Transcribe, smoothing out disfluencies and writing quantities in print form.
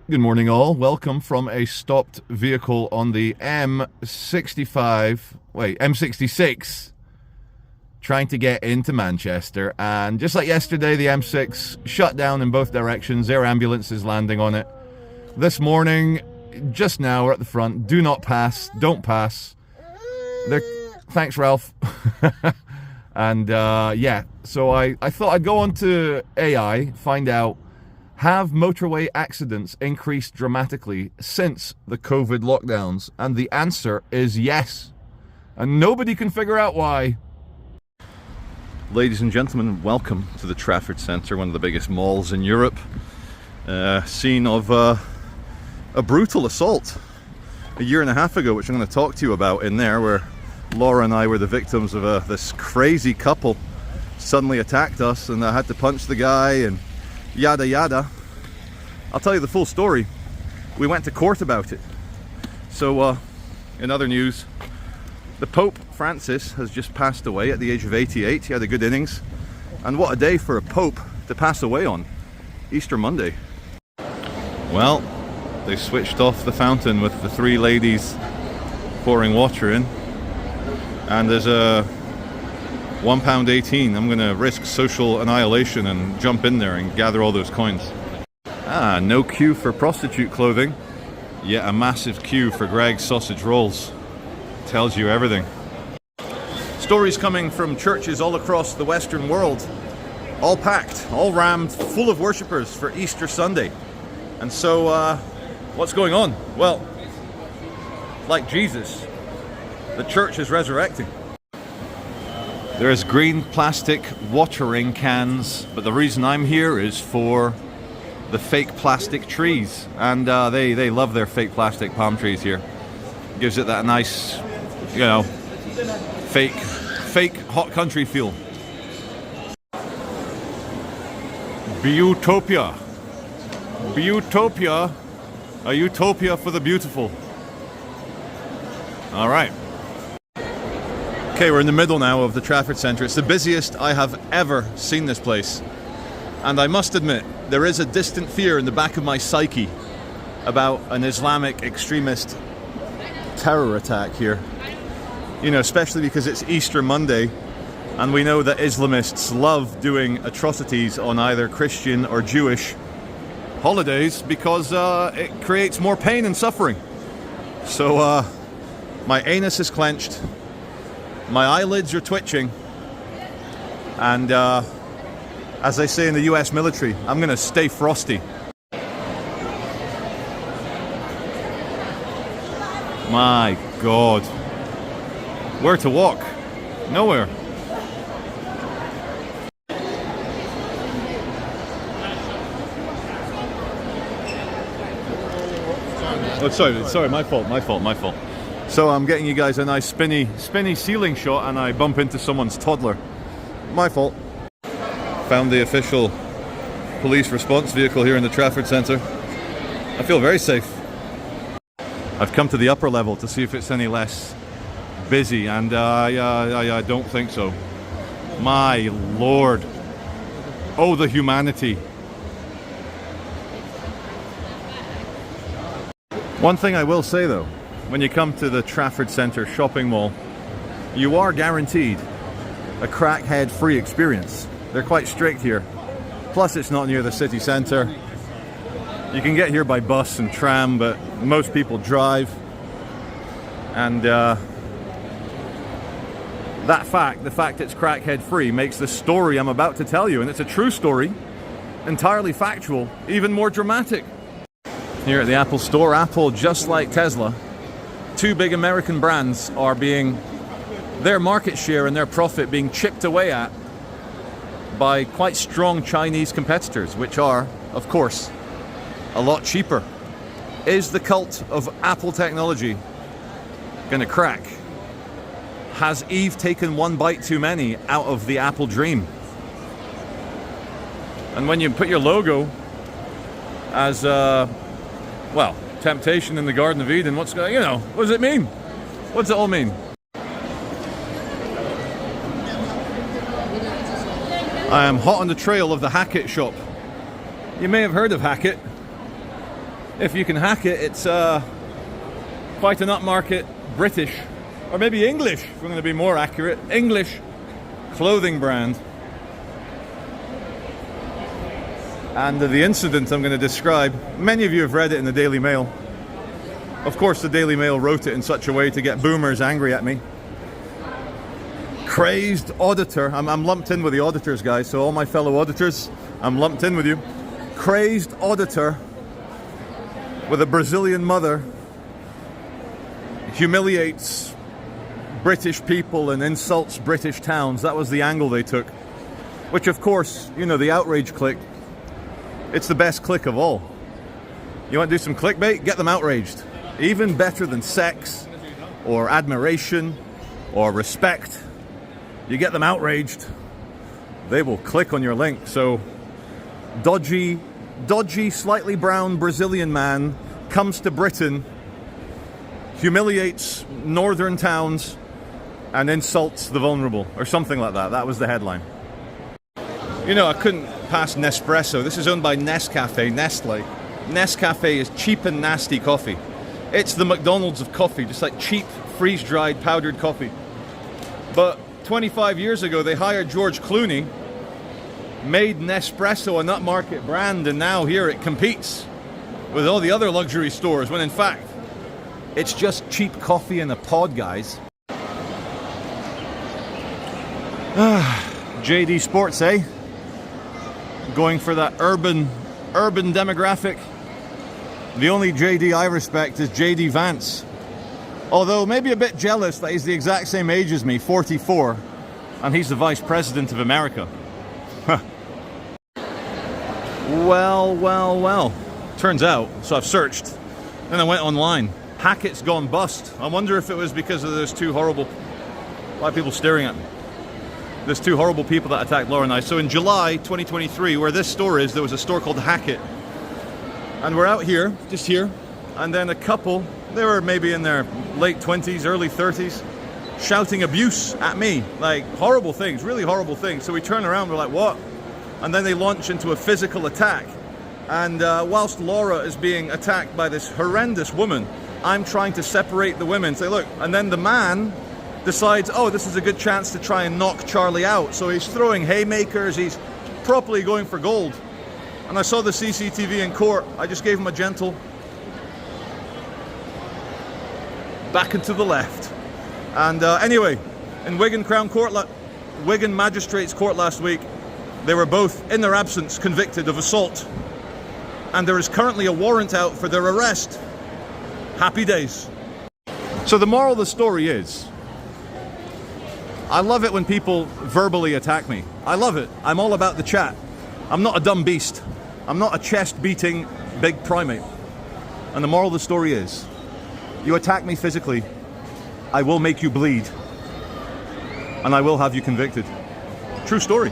Good morning, all. Welcome from a stopped vehicle on the M66, trying to get into Manchester. And just like yesterday, the M6 shut down in both directions. Air ambulances landing on it. This morning, just now, we're at the front. Do not pass. Don't pass. Thanks, Ralph. And yeah, so I thought I'd go on to AI, find out, have motorway accidents increased dramatically since the COVID lockdowns? And the answer is yes. And nobody can figure out why. Ladies and gentlemen, welcome to the Trafford Centre, one of the biggest malls in Europe. Scene of a brutal assault a year and a half ago, which I'm going to talk to you about in there, where Laura and I were the victims of this crazy couple suddenly attacked us, and I had to punch the guy and yada yada. I'll tell you the full story. We went to court about it. So in other news, the Pope Francis has just passed away at the age of 88. He had a good innings, and what a day for a Pope to pass away on, Easter Monday. Well, they switched off the fountain with the three ladies pouring water in, and there's a £1.18. I'm going to risk social annihilation and jump in there and gather all those coins. No queue for prostitute clothing, yet a massive queue for Greg's sausage rolls. Tells you everything. Stories coming from churches all across the Western world, all packed, all rammed, full of worshippers for Easter Sunday. And so, what's going on? Well, like Jesus, the church is resurrecting. There's green plastic watering cans, but the reason I'm here is for the fake plastic trees, and they love their fake plastic palm trees here. Gives it that nice, you know, fake hot country feel. Beautopia, a utopia for the beautiful. All right. Okay, we're in the middle now of the Trafford Centre. It's the busiest I have ever seen this place. And I must admit, there is a distant fear in the back of my psyche about an Islamic extremist terror attack here. You know, especially because it's Easter Monday, and we know that Islamists love doing atrocities on either Christian or Jewish holidays because it creates more pain and suffering. So my anus is clenched. My eyelids are twitching, and as they say in the US military, I'm going to stay frosty. My God. Where to walk? Nowhere. Oh, sorry, my fault. So I'm getting you guys a nice spinny ceiling shot, and I bump into someone's toddler. My fault. Found the official police response vehicle here in the Trafford Centre. I feel very safe. I've come to the upper level to see if it's any less busy, and I don't think so. My Lord. Oh, the humanity. One thing I will say though, when you come to the Trafford Centre shopping mall, you are guaranteed a crackhead-free experience. They're quite strict here. Plus, it's not near the city centre. You can get here by bus and tram, but most people drive. And the fact it's crackhead-free makes the story I'm about to tell you, and it's a true story, entirely factual, even more dramatic. Here at the Apple store, Apple, just like Tesla, two big American brands are their market share and their profit being chipped away at by quite strong Chinese competitors, which are, of course, a lot cheaper. Is the cult of Apple technology going to crack? Has Eve taken one bite too many out of the Apple dream? And when you put your logo as, well, temptation in the Garden of Eden, what does it mean? What does it all mean? I am hot on the trail of the Hackett shop. You may have heard of Hackett. If you can hack it, it's quite an upmarket British, or maybe English, if we're going to be more accurate, English clothing brand. And the incident I'm going to describe, many of you have read it in the Daily Mail. Of course, the Daily Mail wrote it in such a way to get boomers angry at me. Crazed auditor, I'm lumped in with the auditors, guys, so all my fellow auditors, I'm lumped in with you. Crazed auditor with a Brazilian mother humiliates British people and insults British towns. That was the angle they took. Which, of course, you know, the outrage click, it's the best click of all. You want to do some clickbait? Get them outraged. Even better than sex or admiration or respect. You get them outraged, they will click on your link. So, dodgy, slightly brown Brazilian man comes to Britain, humiliates northern towns, and insults the vulnerable, or something like that. That was the headline. You know, I couldn't pass Nespresso. This is owned by Nescafe, Nestle. Nescafe is cheap and nasty coffee. It's the McDonald's of coffee, just like cheap, freeze-dried, powdered coffee. But 25 years ago, they hired George Clooney, made Nespresso a upmarket brand, and now here it competes with all the other luxury stores, when in fact, it's just cheap coffee in a pod, guys. JD Sports, eh? Going for that urban demographic. The only JD I respect is JD Vance. Although maybe a bit jealous that he's the exact same age as me, 44, and he's the Vice President of America. Well. Turns out, so I've searched, then I went online. Hackett's gone bust. I wonder if it was because of those two horrible... Why are people staring at me? There's two horrible people that attacked Laura and I. So in July 2023, where this store is, there was a store called Hackett. And we're out here, just here, and then a couple, they were maybe in their late 20s, early 30s, shouting abuse at me, like horrible things, really horrible things. So we turn around, we're like, what? And then they launch into a physical attack. And whilst Laura is being attacked by this horrendous woman, I'm trying to separate the women, say, look, and then the man decides, oh, this is a good chance to try and knock Charlie out. So he's throwing haymakers, he's properly going for gold. And I saw the CCTV in court. I just gave him a gentle back and to the left. And anyway, in Wigan Wigan Magistrates Court last week, they were both, in their absence, convicted of assault. And there is currently a warrant out for their arrest. Happy days. So the moral of the story is, I love it when people verbally attack me. I love it. I'm all about the chat. I'm not a dumb beast. I'm not a chest-beating big primate. And the moral of the story is, you attack me physically, I will make you bleed. And I will have you convicted. True story.